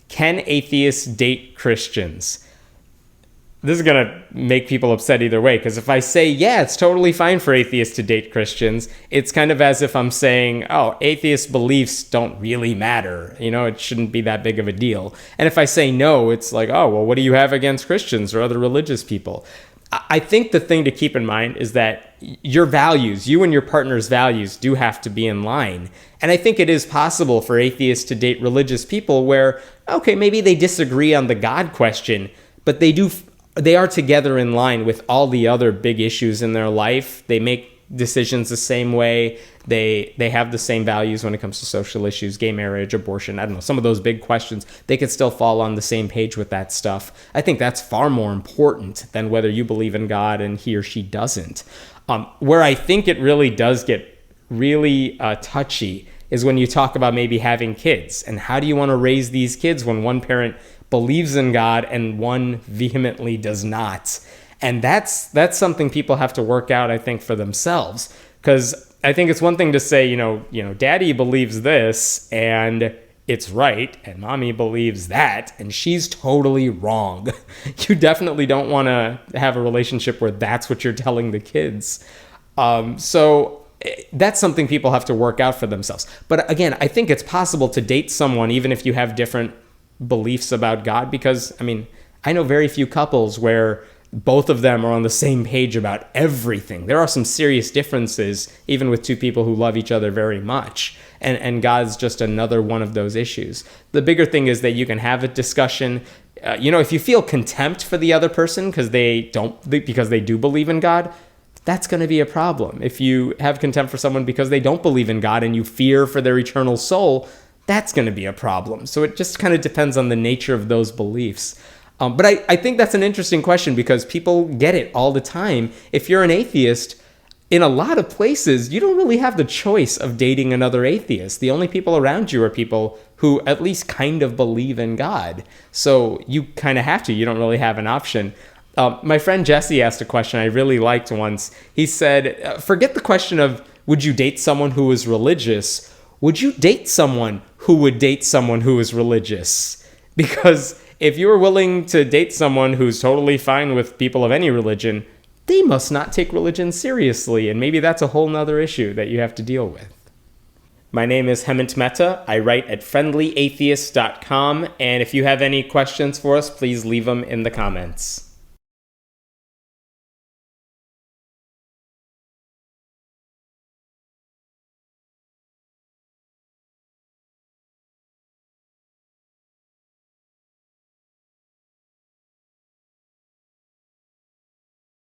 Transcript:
Can atheists date Christians? This is going to make people upset either way, because if I say, yeah, it's totally fine for atheists to date Christians, it's kind of as if I'm saying, oh, atheist beliefs don't really matter. It shouldn't be that big of a deal. And if I say no, it's like, oh, well, what do you have against Christians or other religious people? I think the thing to keep in mind is that your values, you and your partner's values, do have to be in line. And I think it is possible for atheists to date religious people where, okay, maybe they disagree on the God question, but they are together in line with all the other big issues in their life. They make decisions the same way. They have the same values when it comes to social issues, gay marriage, abortion. I don't know, some of those big questions. They could still fall on the same page with that stuff. I think that's far more important than whether you believe in God and he or she doesn't. Where I think it really does get really touchy is when you talk about maybe having kids. And how do you want to raise these kids when one parent believes in God and one vehemently does not? And that's something people have to work out, I think, for themselves. Because I think it's one thing to say, daddy believes this and it's right, and mommy believes that, and she's totally wrong. You definitely don't want to have a relationship where that's what you're telling the kids. So that's something people have to work out for themselves. But again, I think it's possible to date someone even if you have different beliefs about God, because, I know very few couples where both of them are on the same page about everything. There are some serious differences, even with two people who love each other very much. And God's just another one of those issues. The bigger thing is that you can have a discussion. If you feel contempt for the other person because they do believe in God, that's going to be a problem. If you have contempt for someone because they don't believe in God and you fear for their eternal soul, that's going to be a problem. So it just kind of depends on the nature of those beliefs. But I think that's an interesting question because people get it all the time. If you're an atheist, in a lot of places, you don't really have the choice of dating another atheist. The only people around you are people who at least kind of believe in God. So you kind of have to. You don't really have an option. My friend Jesse asked a question I really liked once. He said, forget the question of would you date someone who is religious? Would you date someone who would date someone who is religious? Because if you're willing to date someone who's totally fine with people of any religion, they must not take religion seriously, and maybe that's a whole nother issue that you have to deal with. My name is Hemant Mehta. I write at friendlyatheist.com, and if you have any questions for us, please leave them in the comments.